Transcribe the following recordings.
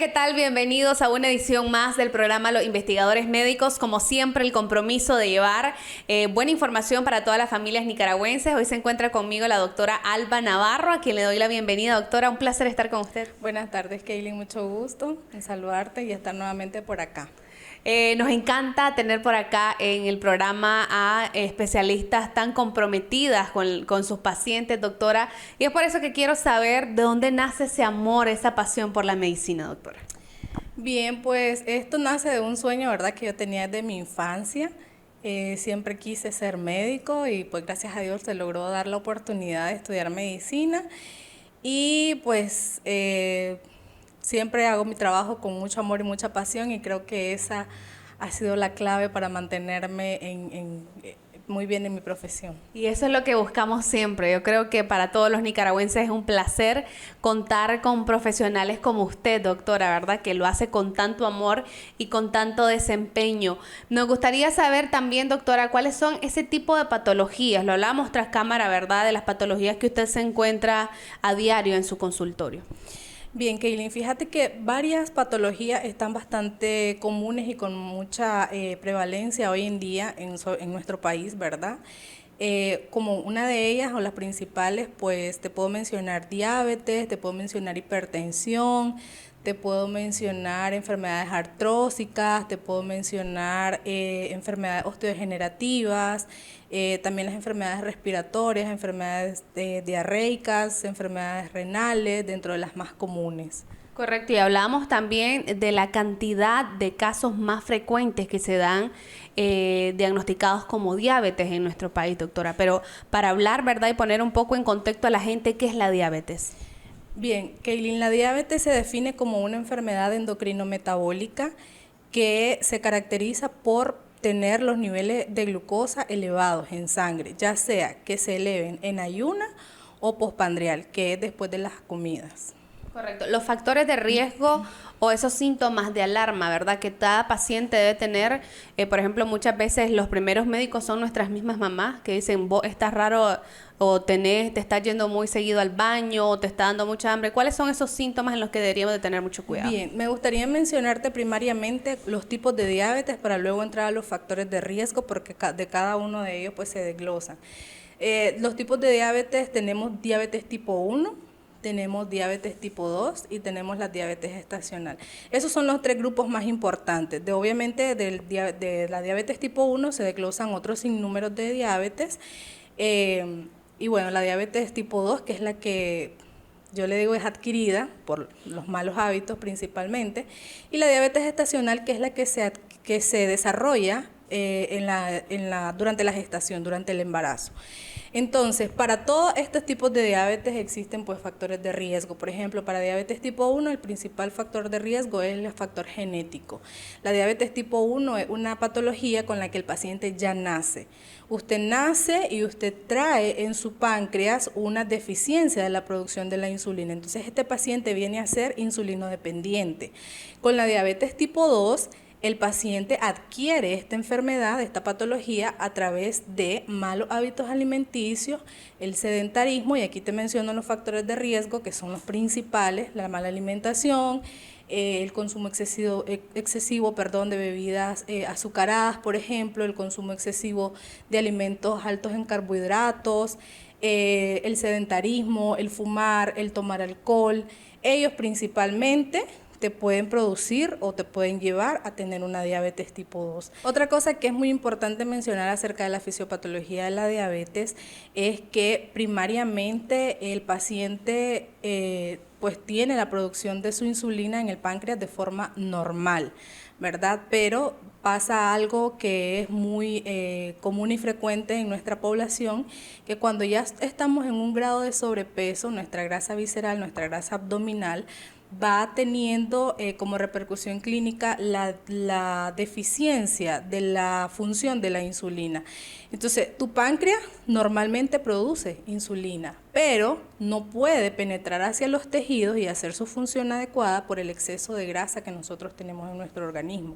¿qué tal? Bienvenidos a una edición más del programa Los Investigadores Médicos. Como siempre, el compromiso de llevar buena información para todas las familias nicaragüenses. Hoy se encuentra conmigo la doctora Alba Navarro, a quien le doy la bienvenida. Doctora, un placer estar con usted. Buenas tardes, Kaylin, mucho gusto en saludarte y estar nuevamente por acá. Nos encanta tener por acá en el programa a especialistas tan comprometidas con sus pacientes, doctora. Y es por eso que quiero saber de dónde nace ese amor, esa pasión por la medicina, doctora. Bien, pues esto nace de un sueño, ¿verdad?, que yo tenía desde mi infancia. Siempre quise ser médico y pues gracias a Dios se logró dar la oportunidad de estudiar medicina. Y pues siempre hago mi trabajo con mucho amor y mucha pasión y creo que esa ha sido la clave para mantenerme muy bien en mi profesión. Y eso es lo que buscamos siempre. Yo creo que para todos los nicaragüenses es un placer contar con profesionales como usted, doctora, ¿verdad? Que lo hace con tanto amor y con tanto desempeño. Nos gustaría saber también, doctora, cuáles son ese tipo de patologías. Lo hablamos tras cámara, ¿verdad? De las patologías que usted se encuentra a diario en su consultorio. Bien, Kaylin, fíjate que varias patologías están bastante comunes y con mucha prevalencia hoy en día en nuestro país, ¿verdad? Como una de ellas o las principales, pues te puedo mencionar diabetes, te puedo mencionar hipertensión, te puedo mencionar enfermedades artrósicas, te puedo mencionar enfermedades osteodegenerativas, también las enfermedades respiratorias, enfermedades diarreicas, enfermedades renales, dentro de las más comunes. Correcto, y hablamos también de la cantidad de casos más frecuentes que se dan diagnosticados como diabetes en nuestro país, doctora. Pero para hablar, ¿verdad? Y poner un poco en contexto a la gente, ¿qué es la diabetes? Bien, Kaylin, la diabetes se define como una enfermedad endocrino-metabólica que se caracteriza por tener los niveles de glucosa elevados en sangre, ya sea que se eleven en ayuna o postprandial, que es después de las comidas. Correcto. Los factores de riesgo o esos síntomas de alarma, ¿verdad? Que cada paciente debe tener, por ejemplo, muchas veces los primeros médicos son nuestras mismas mamás que dicen, vos estás raro o te estás yendo muy seguido al baño o te está dando mucha hambre. ¿Cuáles son esos síntomas en los que deberíamos de tener mucho cuidado? Bien, me gustaría mencionarte primariamente los tipos de diabetes para luego entrar a los factores de riesgo porque de cada uno de ellos pues se desglosan. Los tipos de diabetes, tenemos diabetes tipo 1, tenemos diabetes tipo 2 y tenemos la diabetes gestacional. Esos son los tres grupos más importantes. Obviamente de la diabetes tipo 1 se desglosan otros sinnúmeros de diabetes. Y bueno, la diabetes tipo 2, que es la que yo le digo es adquirida por los malos hábitos principalmente, y la diabetes gestacional, que es la que se desarrolla durante la gestación, durante el embarazo. Entonces, para todos estos tipos de diabetes existen pues factores de riesgo. Por ejemplo, para diabetes tipo 1 el principal factor de riesgo es el factor genético. La diabetes tipo 1 es una patología con la que el paciente ya nace. Usted nace y usted trae en su páncreas una deficiencia de la producción de la insulina. Entonces, este paciente viene a ser insulinodependiente. Con la diabetes tipo 2, el paciente adquiere esta enfermedad, esta patología, a través de malos hábitos alimenticios, el sedentarismo, y aquí te menciono los factores de riesgo que son los principales: la mala alimentación, el consumo excesivo de bebidas azucaradas, por ejemplo, el consumo excesivo de alimentos altos en carbohidratos, el sedentarismo, el fumar, el tomar alcohol. Ellos principalmente te pueden producir o te pueden llevar a tener una diabetes tipo 2. Otra cosa que es muy importante mencionar acerca de la fisiopatología de la diabetes es que primariamente el paciente pues tiene la producción de su insulina en el páncreas de forma normal, ¿verdad? Pero pasa algo que es muy común y frecuente en nuestra población, que cuando ya estamos en un grado de sobrepeso, nuestra grasa visceral, nuestra grasa abdominal, va teniendo como repercusión clínica la deficiencia de la función de la insulina. Entonces, tu páncreas normalmente produce insulina, pero no puede penetrar hacia los tejidos y hacer su función adecuada por el exceso de grasa que nosotros tenemos en nuestro organismo.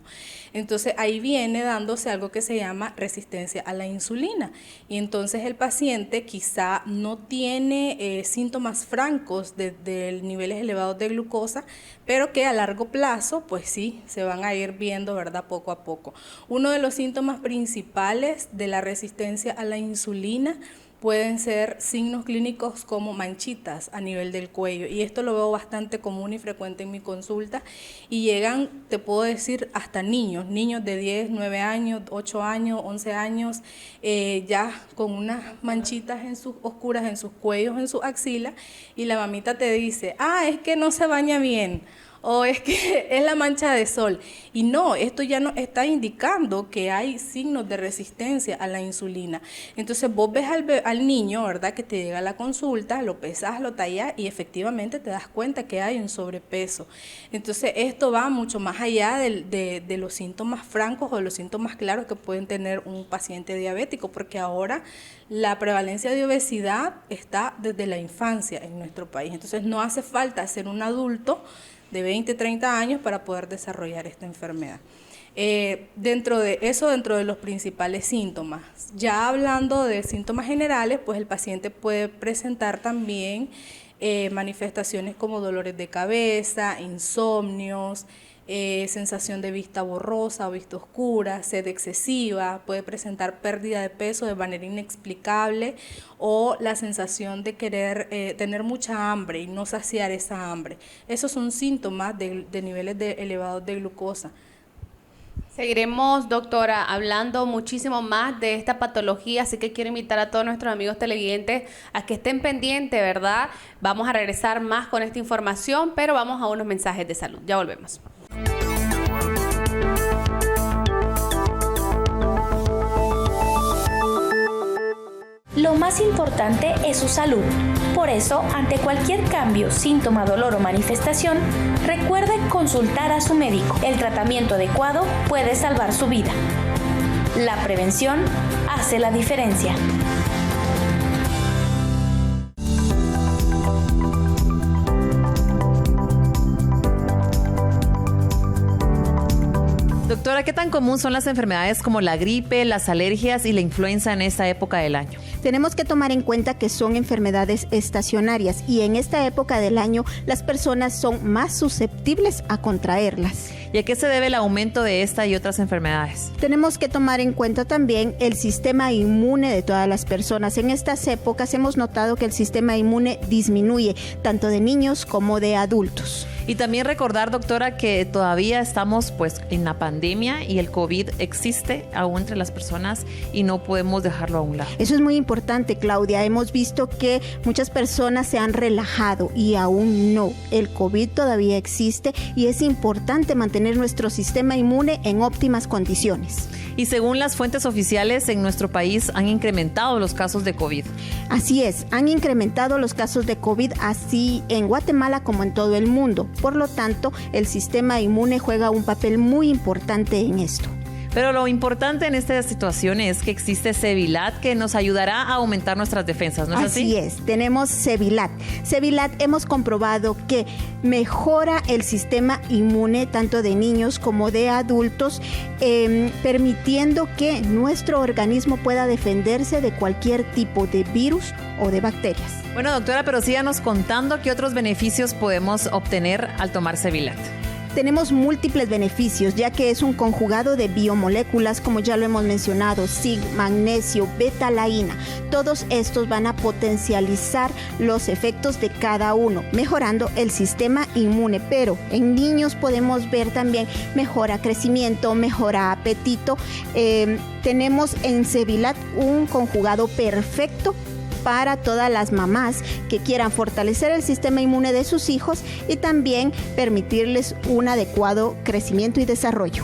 Entonces ahí viene dándose algo que se llama resistencia a la insulina, y entonces el paciente quizá no tiene síntomas francos de niveles elevados de glucosa, pero que a largo plazo pues sí se van a ir viendo, ¿verdad?, poco a poco. Uno de los síntomas principales de la resistencia a la insulina pueden ser signos clínicos como manchitas a nivel del cuello, y esto lo veo bastante común y frecuente en mi consulta, y llegan, te puedo decir, hasta niños de 10, 9 años, 8 años, 11 años, ya con unas manchitas oscuras en sus cuellos, en sus axilas, y la mamita te dice, es que no se baña bien, o es que es la mancha de sol. Y no, esto ya nos está indicando que hay signos de resistencia a la insulina. Entonces vos ves al niño, ¿verdad?, que te llega a la consulta, lo pesas, lo tallas y efectivamente te das cuenta que hay un sobrepeso. Entonces esto va mucho más allá de los síntomas francos o de los síntomas claros que pueden tener un paciente diabético, porque ahora la prevalencia de obesidad está desde la infancia en nuestro país. Entonces no hace falta ser un adulto de 20, 30 años para poder desarrollar esta enfermedad. Dentro de los principales síntomas. Ya hablando de síntomas generales, pues el paciente puede presentar también manifestaciones como dolores de cabeza, insomnios, sensación de vista borrosa o vista oscura, sed excesiva, puede presentar pérdida de peso de manera inexplicable o la sensación de querer tener mucha hambre y no saciar esa hambre. Esos son síntomas de niveles elevados de glucosa. Seguiremos, doctora, hablando muchísimo más de esta patología, así que quiero invitar a todos nuestros amigos televidentes a que estén pendientes, ¿verdad? Vamos a regresar más con esta información, pero vamos a unos mensajes de salud. Ya volvemos. Lo más importante es su salud. Por eso, ante cualquier cambio, síntoma, dolor o manifestación, recuerde consultar a su médico. El tratamiento adecuado puede salvar su vida. La prevención hace la diferencia. Doctora, ¿qué tan común son las enfermedades como la gripe, las alergias y la influenza en esta época del año? Tenemos que tomar en cuenta que son enfermedades estacionarias y en esta época del año las personas son más susceptibles a contraerlas. ¿Y a qué se debe el aumento de esta y otras enfermedades? Tenemos que tomar en cuenta también el sistema inmune de todas las personas. En estas épocas hemos notado que el sistema inmune disminuye, tanto de niños como de adultos. Y también recordar, doctora, que todavía estamos pues en la pandemia y el COVID existe aún entre las personas y no podemos dejarlo a un lado. Eso es muy importante, Claudia. Hemos visto que muchas personas se han relajado y aún no. El COVID todavía existe y es importante mantener nuestro sistema inmune en óptimas condiciones. Y según las fuentes oficiales, en nuestro país han incrementado los casos de COVID. Así es, han incrementado los casos de COVID así en Guatemala como en todo el mundo. Por lo tanto, el sistema inmune juega un papel muy importante en esto. Pero lo importante en esta situación es que existe Cevilat que nos ayudará a aumentar nuestras defensas, ¿no es así? Así es, tenemos Cevilat. Cevilat hemos comprobado que mejora el sistema inmune tanto de niños como de adultos, permitiendo que nuestro organismo pueda defenderse de cualquier tipo de virus o de bacterias. Bueno, doctora, pero síganos contando qué otros beneficios podemos obtener al tomar Cevilat. Tenemos múltiples beneficios, ya que es un conjugado de biomoléculas, como ya lo hemos mencionado, zinc, magnesio, beta-alaína. Todos estos van a potencializar los efectos de cada uno, mejorando el sistema inmune. Pero en niños podemos ver también mejora crecimiento, mejora apetito. Tenemos en Cevilat un conjugado perfecto para todas las mamás que quieran fortalecer el sistema inmune de sus hijos y también permitirles un adecuado crecimiento y desarrollo.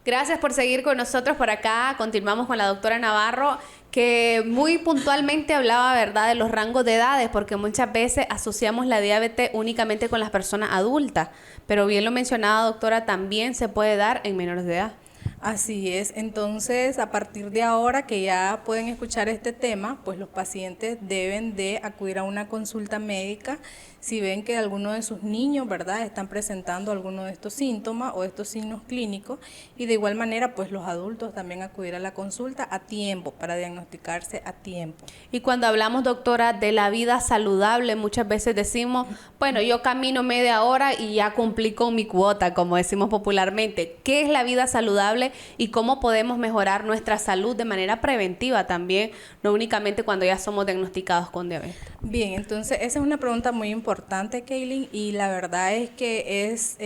Gracias por seguir con nosotros por acá. Continuamos con la doctora Navarro, que muy puntualmente hablaba, ¿verdad?, de los rangos de edades, porque muchas veces asociamos la diabetes únicamente con las personas adultas, pero bien lo mencionaba, doctora, también se puede dar en menores de edad. Así es, entonces a partir de ahora que ya pueden escuchar este tema, pues los pacientes deben de acudir a una consulta médica si ven que alguno de sus niños, ¿verdad?, están presentando alguno de estos síntomas o estos signos clínicos, y de igual manera pues los adultos también acudir a la consulta a tiempo para diagnosticarse a tiempo. Y cuando hablamos, doctora, de la vida saludable, muchas veces decimos, bueno, yo camino media hora y ya cumplí con mi cuota, como decimos popularmente. ¿Qué es la vida saludable y cómo podemos mejorar nuestra salud de manera preventiva también, no únicamente cuando ya somos diagnosticados con diabetes? Bien, entonces esa es una pregunta muy importante, Kaylin, y la verdad es que es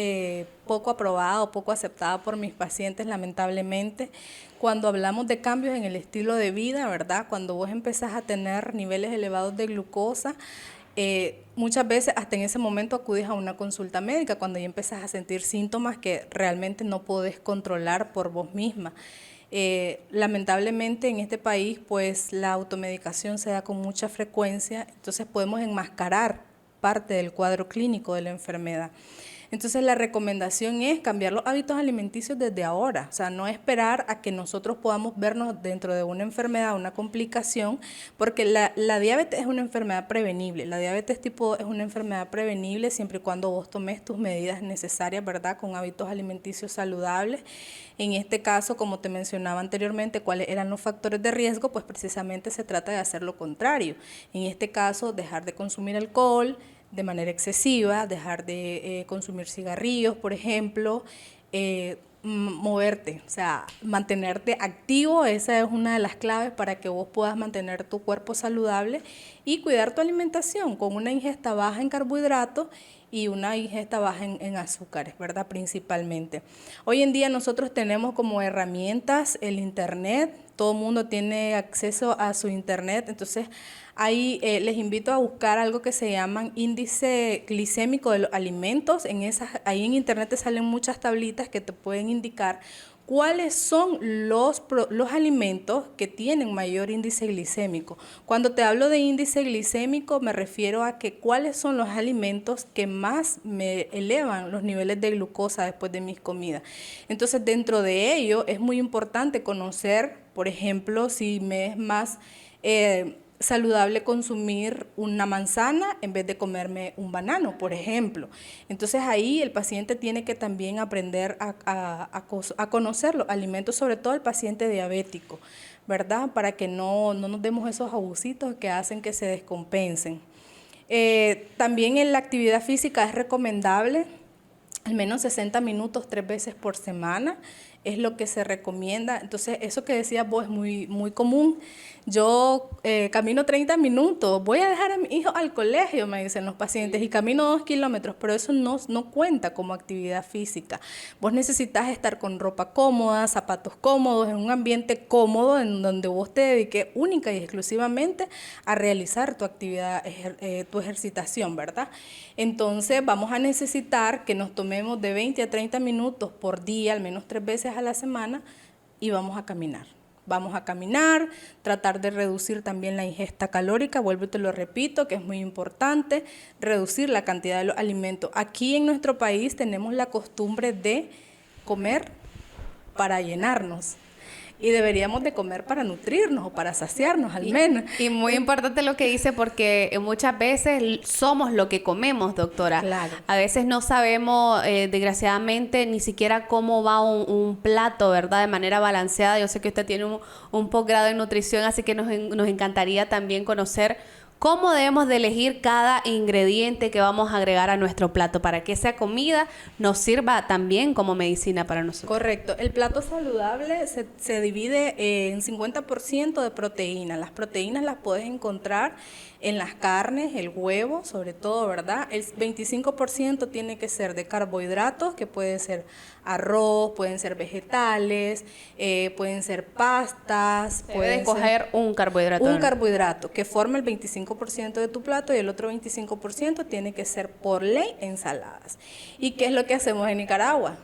poco aprobada, poco aceptada por mis pacientes, lamentablemente. Cuando hablamos de cambios en el estilo de vida, ¿verdad?, cuando vos empezás a tener niveles elevados de glucosa, muchas veces hasta en ese momento acudís a una consulta médica cuando ya empezás a sentir síntomas que realmente no podés controlar por vos misma. Lamentablemente en este país pues la automedicación se da con mucha frecuencia, entonces podemos enmascarar parte del cuadro clínico de la enfermedad. Entonces la recomendación es cambiar los hábitos alimenticios desde ahora, o sea, no esperar a que nosotros podamos vernos dentro de una enfermedad, una complicación, porque la diabetes es una enfermedad prevenible, la diabetes tipo 2 es una enfermedad prevenible siempre y cuando vos tomes tus medidas necesarias, ¿verdad?, con hábitos alimenticios saludables. En este caso, como te mencionaba anteriormente, cuáles eran los factores de riesgo, pues precisamente se trata de hacer lo contrario. En este caso, dejar de consumir alcohol de manera excesiva, dejar de consumir cigarrillos, por ejemplo, moverte, o sea, mantenerte activo, esa es una de las claves para que vos puedas mantener tu cuerpo saludable y cuidar tu alimentación con una ingesta baja en carbohidratos y una ingesta baja en azúcares, ¿verdad?, principalmente. Hoy en día nosotros tenemos como herramientas el internet, todo el mundo tiene acceso a su internet, entonces ahí les invito a buscar algo que se llaman índice glicémico de los alimentos. Ahí en internet te salen muchas tablitas que te pueden indicar cuáles son los alimentos que tienen mayor índice glicémico. Cuando te hablo de índice glicémico me refiero a que cuáles son los alimentos que más me elevan los niveles de glucosa después de mis comidas. Entonces dentro de ello es muy importante conocer, por ejemplo, si me es más saludable consumir una manzana en vez de comerme un banano, por ejemplo. Entonces ahí el paciente tiene que también aprender a conocer los alimentos, sobre todo el paciente diabético, ¿verdad?, para que no nos demos esos abusitos que hacen que se descompensen. También en la actividad física es recomendable al menos 60 minutos 3 veces por semana, es lo que se recomienda. Entonces, eso que decías vos es muy común. Yo camino 30 minutos, voy a dejar a mi hijo al colegio, me dicen los pacientes, y camino 2 kilómetros, pero eso no cuenta como actividad física. Vos necesitas estar con ropa cómoda, zapatos cómodos, en un ambiente cómodo, en donde vos te dediques única y exclusivamente a realizar tu actividad, tu ejercitación, ¿verdad? Entonces, vamos a necesitar que nos tomemos de 20 a 30 minutos por día, al menos 3 veces a la semana, y vamos a caminar. Vamos a caminar, tratar de reducir también la ingesta calórica, vuelvo y te lo repito, que es muy importante, reducir la cantidad de los alimentos. Aquí en nuestro país tenemos la costumbre de comer para llenarnos. Y deberíamos de comer para nutrirnos o para saciarnos al menos. Y muy importante lo que dice, porque muchas veces somos lo que comemos, doctora. Claro. A veces no sabemos, desgraciadamente, ni siquiera cómo va un plato, ¿verdad?, de manera balanceada. Yo sé que usted tiene un posgrado en nutrición, así que nos encantaría también conocer cómo debemos de elegir cada ingrediente que vamos a agregar a nuestro plato para que esa comida nos sirva también como medicina para nosotros. Correcto. El plato saludable se divide en 50% de proteínas. Las proteínas las puedes encontrar en las carnes, el huevo, sobre todo, ¿verdad? El 25% tiene que ser de carbohidratos, que puede ser arroz, pueden ser vegetales, pueden ser pastas. Puedes escoger un carbohidrato. Un carbohidrato que forma el 25% de tu plato, y el otro 25% tiene que ser por ley ensaladas. ¿Y qué es lo que hacemos en Nicaragua?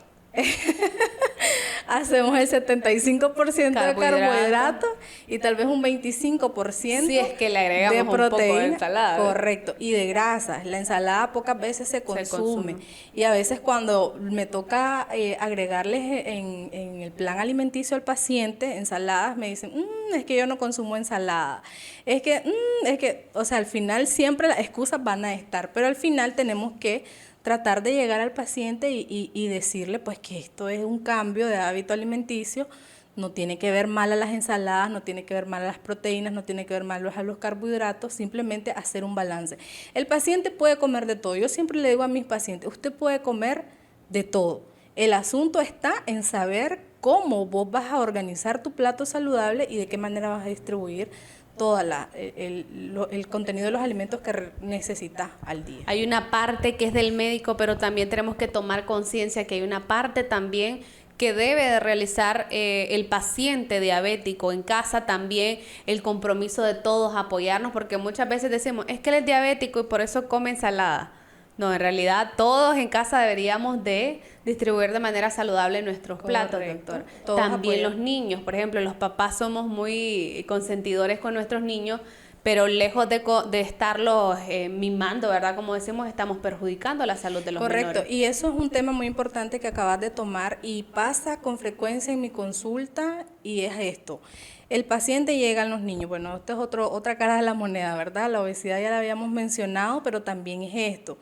hacemos el 75% de carbohidratos y tal vez un 25% si es que le agregamos de proteína, un poco de ensalada. correcto, y de grasas. La ensalada pocas veces se consume. Y a veces cuando me toca agregarles en el plan alimenticio al paciente ensaladas, me dicen, es que yo no consumo ensalada. Es que, o sea, al final siempre las excusas van a estar, pero al final tenemos que tratar de llegar al paciente y decirle pues que esto es un cambio de hábito alimenticio. No tiene que ver mal a las ensaladas, no tiene que ver mal a las proteínas, no tiene que ver mal a los carbohidratos, simplemente hacer un balance. El paciente puede comer de todo. Yo siempre le digo a mis pacientes, usted puede comer de todo. El asunto está en saber cómo vos vas a organizar tu plato saludable y de qué manera vas a distribuir todo el contenido de los alimentos que necesitas al día. Hay una parte que es del médico, pero también tenemos que tomar conciencia que hay una parte también que debe de realizar el paciente diabético en casa, también el compromiso de todos apoyarnos, porque muchas veces decimos, es que él es diabético y por eso come ensalada. No, en realidad todos en casa deberíamos de distribuir de manera saludable nuestros platos, doctor. También los niños, por ejemplo, los papás somos muy consentidores con nuestros niños, pero lejos de estarlos mimando, ¿verdad? Como decimos, estamos perjudicando la salud de los menores. Correcto, y eso es un tema muy importante que acabas de tomar y pasa con frecuencia en mi consulta y es esto. El paciente llega a los niños, bueno, esto es otra cara de la moneda, ¿verdad? La obesidad ya la habíamos mencionado, pero también es esto.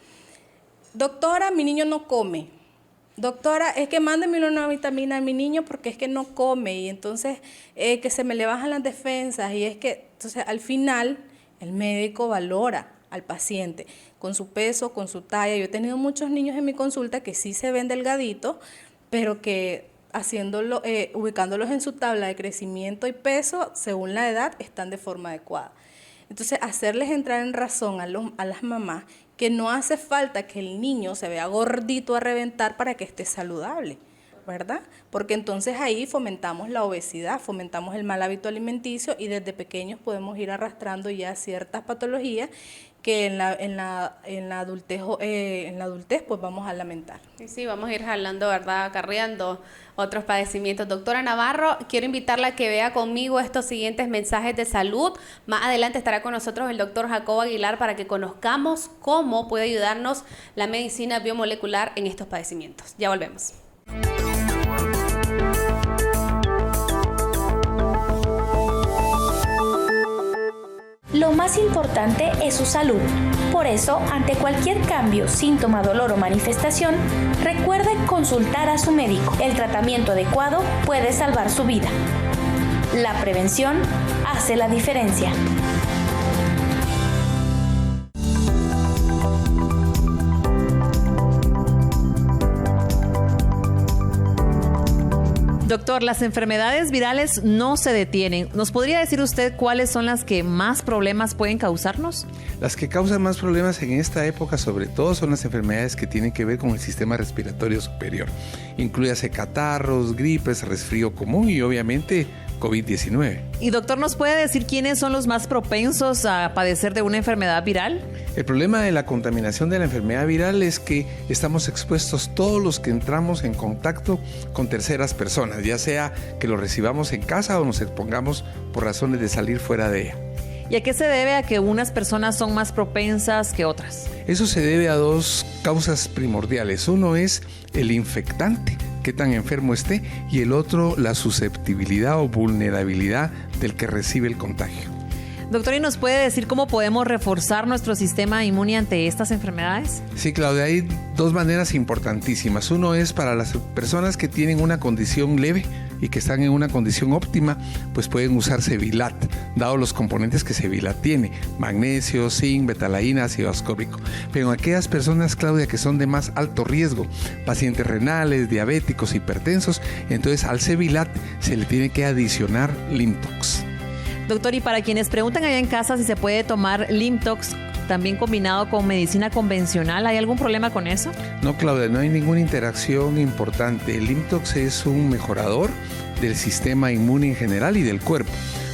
Doctora, mi niño no come. Doctora, es que mándeme una vitamina a mi niño porque es que no come y entonces que se me le bajan las defensas y es que, entonces al final el médico valora al paciente con su peso, con su talla. Yo he tenido muchos niños en mi consulta que sí se ven delgaditos, pero que ubicándolos en su tabla de crecimiento y peso, según la edad, están de forma adecuada. Entonces, hacerles entrar en razón a las mamás que no hace falta que el niño se vea gordito a reventar para que esté saludable, ¿verdad? Porque entonces ahí fomentamos la obesidad, fomentamos el mal hábito alimenticio y desde pequeños podemos ir arrastrando ya ciertas patologías que en la adultez pues vamos a lamentar. Sí, vamos a ir jalando, ¿verdad? Acarreando otros padecimientos. Doctora Navarro, quiero invitarla a que vea conmigo estos siguientes mensajes de salud. Más adelante estará con nosotros el doctor Jacobo Aguilar para que conozcamos cómo puede ayudarnos la medicina biomolecular en estos padecimientos. Ya volvemos. Lo más importante es su salud. Por eso, ante cualquier cambio, síntoma, dolor o manifestación, recuerde consultar a su médico. El tratamiento adecuado puede salvar su vida. La prevención hace la diferencia. Doctor, las enfermedades virales no se detienen. ¿Nos podría decir usted cuáles son las que más problemas pueden causarnos? Las que causan más problemas en esta época, sobre todo, son las enfermedades que tienen que ver con el sistema respiratorio superior. Inclúyase catarros, gripes, resfrío común y obviamente COVID-19. Y doctor, ¿nos puede decir quiénes son los más propensos a padecer de una enfermedad viral? El problema de la contaminación de la enfermedad viral es que estamos expuestos todos los que entramos en contacto con terceras personas, ya sea que lo recibamos en casa o nos expongamos por razones de salir fuera de ella. ¿Y a qué se debe a que unas personas son más propensas que otras? Eso se debe a dos causas primordiales. Uno es el infectante, qué tan enfermo esté, y el otro, la susceptibilidad o vulnerabilidad del que recibe el contagio. Doctor, ¿y nos puede decir cómo podemos reforzar nuestro sistema inmune ante estas enfermedades? Sí, Claudia, hay dos maneras importantísimas. Uno es para las personas que tienen una condición leve y que están en una condición óptima, pues pueden usar Cevilat, dado los componentes que Cevilat tiene: magnesio, zinc, betalaína, ácido ascórbico. Pero aquellas personas, Claudia, que son de más alto riesgo, pacientes renales, diabéticos, hipertensos, entonces al Cevilat se le tiene que adicionar Limtox. Doctor, y para quienes preguntan allá en casa si se puede tomar Limtox también combinado con medicina convencional, ¿hay algún problema con eso? No, Claudia, no hay ninguna interacción importante. El Limtox es un mejorador del sistema inmune en general y del cuerpo.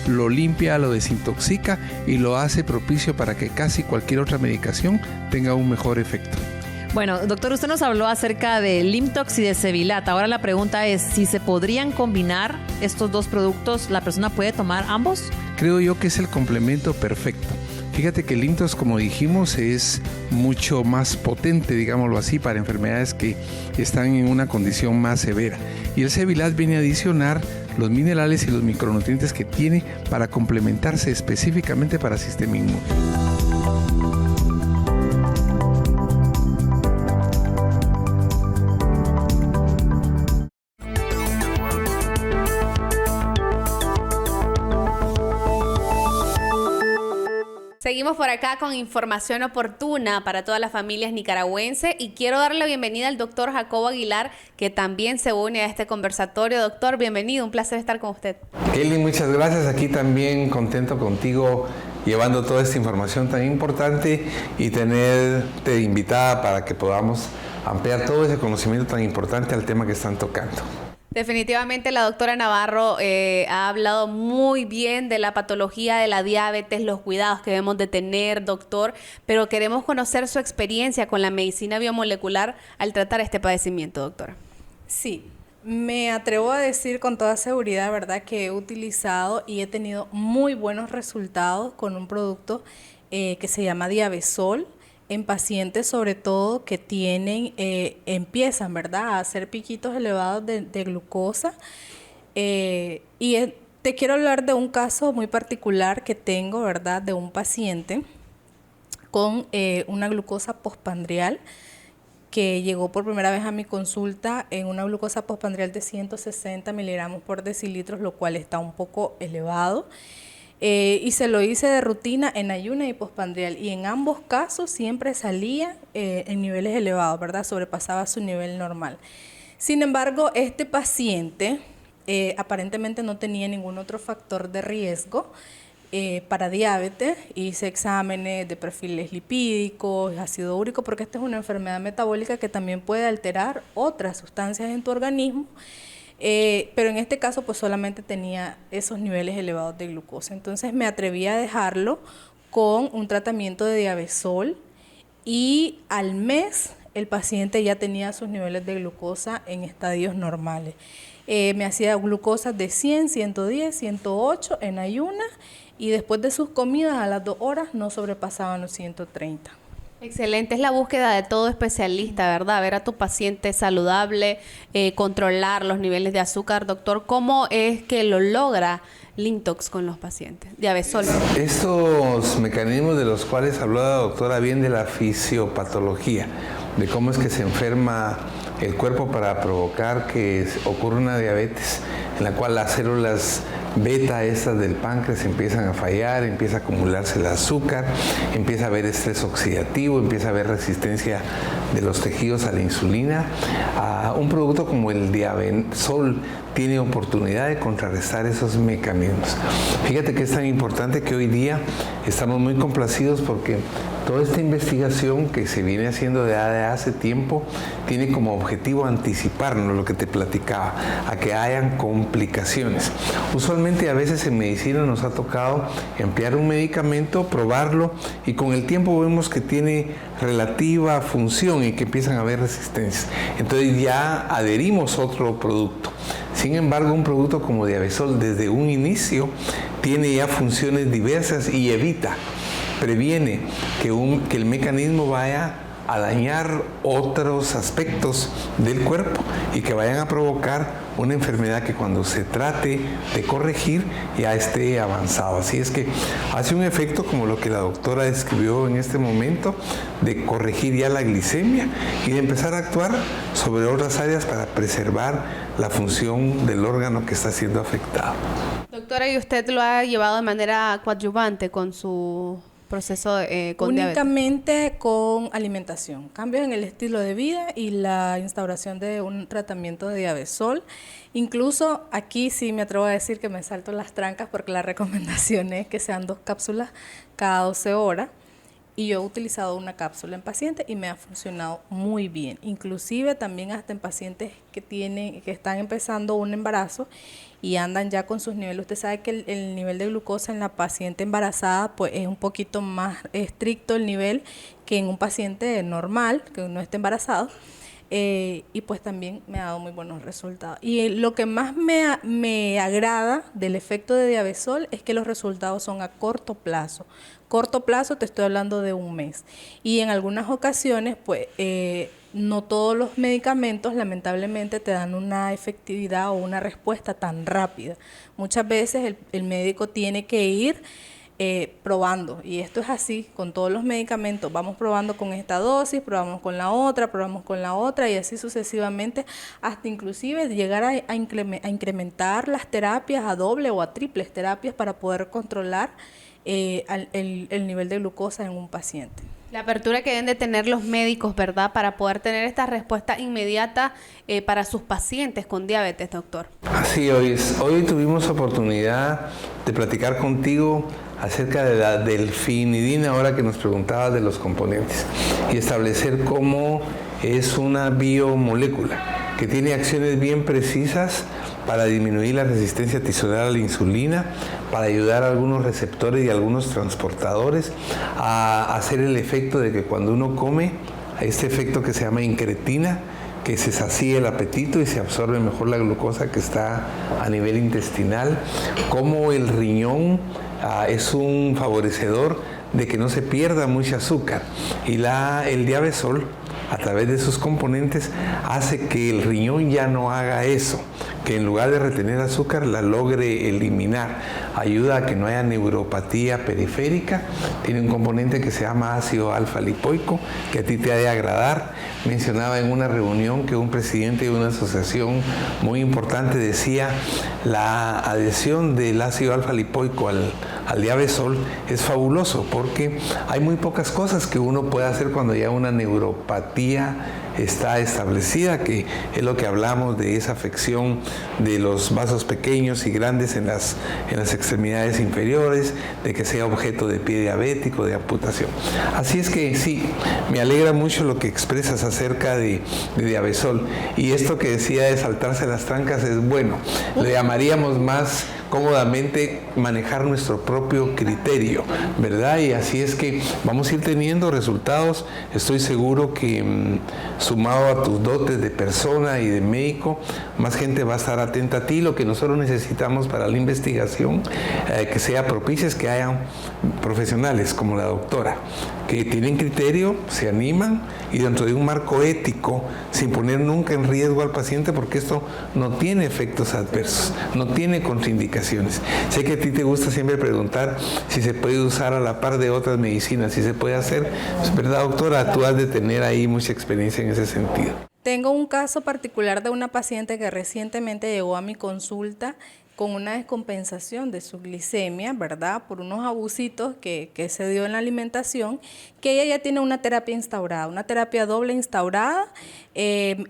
Lo limpia, lo desintoxica y lo hace propicio para que casi cualquier otra medicación tenga un mejor efecto. Bueno, doctor, usted nos habló acerca de Limtox y de Sevilat. Ahora la pregunta es, si se podrían combinar estos dos productos, ¿la persona puede tomar ambos? Creo yo que es el complemento perfecto. Fíjate que el Limtox, como dijimos, es mucho más potente, digámoslo así, para enfermedades que están en una condición más severa. Y el Sevilat viene a adicionar los minerales y los micronutrientes que tiene para complementarse específicamente para el sistema inmune. Seguimos por acá con información oportuna para todas las familias nicaragüenses y quiero darle la bienvenida al doctor Jacobo Aguilar, que también se une a este conversatorio. Doctor, bienvenido, un placer estar con usted. Kelly, muchas gracias. Aquí también contento contigo llevando toda esta información tan importante y tenerte invitada para que podamos ampliar todo ese conocimiento tan importante al tema que están tocando. Definitivamente la doctora Navarro ha hablado muy bien de la patología de la diabetes, los cuidados que debemos de tener, doctor, pero queremos conocer su experiencia con la medicina biomolecular al tratar este padecimiento, doctora. Sí, me atrevo a decir con toda seguridad, ¿verdad?, que he utilizado y he tenido muy buenos resultados con un producto que se llama Diabesol, en pacientes sobre todo que tienen, empiezan, ¿verdad?, a hacer piquitos elevados de glucosa. Te quiero hablar de un caso muy particular que tengo, ¿verdad?, de un paciente con una glucosa postprandial que llegó por primera vez a mi consulta en una glucosa postprandial de 160 miligramos por decilitros, lo cual está un poco elevado. Y se lo hice de rutina en ayuna y postprandial, y en ambos casos siempre salía en niveles elevados, ¿verdad? Sobrepasaba su nivel normal. Sin embargo, este paciente aparentemente no tenía ningún otro factor de riesgo para diabetes. Hice exámenes de perfiles lipídicos, ácido úrico, porque esta es una enfermedad metabólica que también puede alterar otras sustancias en tu organismo. Pero en este caso pues solamente tenía esos niveles elevados de glucosa. Entonces me atreví a dejarlo con un tratamiento de Diabesol y al mes el paciente ya tenía sus niveles de glucosa en estadios normales. Me hacía glucosas de 100, 110, 108 en ayuna y después de sus comidas a las 2 horas no sobrepasaban los 130. Excelente, es la búsqueda de todo especialista, ¿verdad? Ver a tu paciente saludable, controlar los niveles de azúcar. Doctor, ¿cómo es que lo logra Limtox con los pacientes? Diabesol. Estos mecanismos de los cuales habló la doctora bien de la fisiopatología, de cómo es que se enferma el cuerpo para provocar que ocurra una diabetes, en la cual las células beta estas del páncreas empiezan a fallar, empieza a acumularse el azúcar, empieza a haber estrés oxidativo, empieza a haber resistencia de los tejidos a la insulina. Un producto como el Diabesol tiene oportunidad de contrarrestar esos mecanismos. Fíjate que es tan importante que hoy día estamos muy complacidos porque toda esta investigación que se viene haciendo desde hace tiempo tiene como objetivo anticiparnos, lo que te platicaba, a que hayan complicaciones. Usualmente a veces en medicina nos ha tocado emplear un medicamento, probarlo y con el tiempo vemos que tiene relativa función y que empiezan a haber resistencias. Entonces ya adherimos otro producto. Sin embargo, un producto como Diabesol desde un inicio tiene ya funciones diversas y previene que el mecanismo vaya a dañar otros aspectos del cuerpo y que vayan a provocar una enfermedad que cuando se trate de corregir ya esté avanzado. Así es que hace un efecto como lo que la doctora describió en este momento, de corregir ya la glicemia y de empezar a actuar sobre otras áreas para preservar la función del órgano que está siendo afectado. Doctora, ¿y usted lo ha llevado de manera coadyuvante con su proceso con únicamente diabetes? Con alimentación, cambios en el estilo de vida y la instauración de un tratamiento de Diabesol. Incluso aquí sí me atrevo a decir que me salto las trancas porque la recomendación es que sean 2 cápsulas cada 12 horas. y yo he utilizado una cápsula en pacientes y me ha funcionado muy bien. Inclusive también hasta en pacientes que están empezando un embarazo y andan ya con sus niveles. Usted sabe que el nivel de glucosa en la paciente embarazada pues es un poquito más estricto el nivel que en un paciente normal, que no esté embarazado. Y pues también me ha dado muy buenos resultados. Y lo que más me agrada del efecto de Diabesol es que los resultados son a corto plazo. Corto plazo, te estoy hablando de un mes. Y en algunas ocasiones, pues, no todos los medicamentos lamentablemente te dan una efectividad o una respuesta tan rápida. Muchas veces el médico tiene que ir probando, y esto es así con todos los medicamentos, vamos probando con esta dosis, probamos con la otra y así sucesivamente, hasta inclusive llegar a incrementar las terapias a doble o a triples terapias para poder controlar el nivel de glucosa en un paciente. La apertura que deben de tener los médicos, ¿verdad? Para poder tener esta respuesta inmediata para sus pacientes con diabetes, doctor. Así es. Hoy tuvimos oportunidad de platicar contigo acerca de la delfinidina, ahora que nos preguntabas de los componentes, y establecer cómo es una biomolécula que tiene acciones bien precisas para disminuir la resistencia tisular a la insulina, para ayudar a algunos receptores y algunos transportadores a hacer el efecto de que cuando uno come, este efecto que se llama incretina, que se sacíe el apetito y se absorbe mejor la glucosa que está a nivel intestinal, como el riñón es un favorecedor de que no se pierda mucho azúcar, y el Diabesol, a través de sus componentes, hace que el riñón ya no haga eso, que en lugar de retener azúcar la logre eliminar. Ayuda a que no haya neuropatía periférica. Tiene un componente que se llama ácido alfa lipoico, que a ti te ha de agradar. Mencionaba en una reunión que un presidente de una asociación muy importante decía: la adhesión del ácido alfa lipoico al Diabesol es fabuloso, porque hay muy pocas cosas que uno puede hacer cuando ya una neuropatía está establecida, que es lo que hablamos de esa afección de los vasos pequeños y grandes en las extremidades inferiores, de que sea objeto de pie diabético, de amputación. Así es que sí, me alegra mucho lo que expresas acerca de Diabesol, y esto que decía de saltarse las trancas es bueno. Le llamaríamos más cómodamente manejar nuestro propio criterio, ¿verdad? Y así es que vamos a ir teniendo resultados. Estoy seguro que sumado a tus dotes de persona y de médico, más gente va a estar atenta a ti. Lo que nosotros necesitamos para la investigación que sea propicia es que hayan profesionales como la doctora, que tienen criterio, se animan, y dentro de un marco ético, sin poner nunca en riesgo al paciente, porque esto no tiene efectos adversos, no tiene contraindicaciones. Sé que a ti te gusta siempre preguntar si se puede usar a la par de otras medicinas, si se puede hacer. Es verdad, doctora, tú has de tener ahí mucha experiencia en ese sentido. Tengo un caso particular de una paciente que recientemente llegó a mi consulta con una descompensación de su glicemia, ¿verdad? Por unos abusitos que se dio en la alimentación, que ella ya tiene una terapia instaurada, una terapia doble instaurada,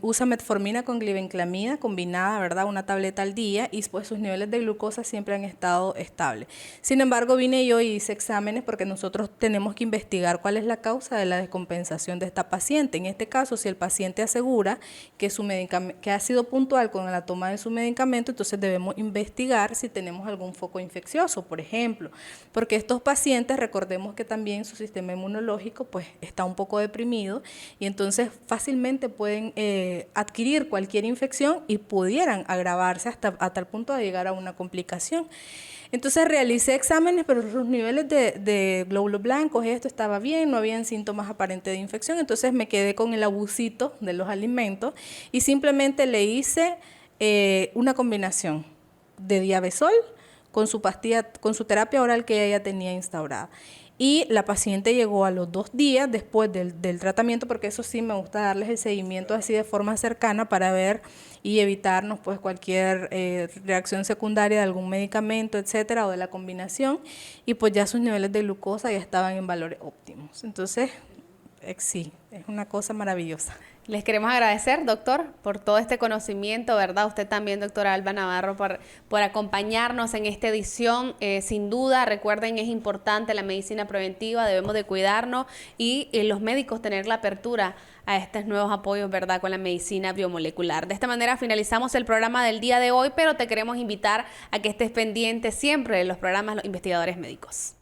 usa metformina con glibenclamida combinada, ¿verdad? Una tableta al día, y pues sus niveles de glucosa siempre han estado estables. Sin embargo, vine yo y hice exámenes porque nosotros tenemos que investigar cuál es la causa de la descompensación de esta paciente. En este caso, si el paciente asegura que su medicamento, que ha sido puntual con la toma de su medicamento, entonces debemos investigar si tenemos algún foco infeccioso, por ejemplo, porque estos pacientes, recordemos que también su sistema inmunológico pues está un poco deprimido, y entonces fácilmente pueden adquirir cualquier infección y pudieran agravarse hasta el punto de llegar a una complicación. Entonces realicé exámenes, pero sus niveles de glóbulos blancos, esto estaba bien, no habían síntomas aparentes de infección. Entonces me quedé con el abusito de los alimentos y simplemente le hice una combinación de Diabesol con su pastilla, con su terapia oral que ella ya tenía instaurada. Y la paciente llegó a los 2 días después del tratamiento, porque eso sí me gusta darles el seguimiento así de forma cercana para ver y evitarnos pues cualquier reacción secundaria de algún medicamento, etcétera, o de la combinación, y pues ya sus niveles de glucosa ya estaban en valores óptimos. Entonces, sí, es una cosa maravillosa. Les queremos agradecer, doctor, por todo este conocimiento, ¿verdad? Usted también, doctora Alba Navarro, por acompañarnos en esta edición. Sin duda, recuerden, es importante la medicina preventiva, debemos de cuidarnos y los médicos tener la apertura a estos nuevos apoyos, ¿verdad?, con la medicina biomolecular. De esta manera finalizamos el programa del día de hoy, pero te queremos invitar a que estés pendiente siempre de los programas de los investigadores médicos.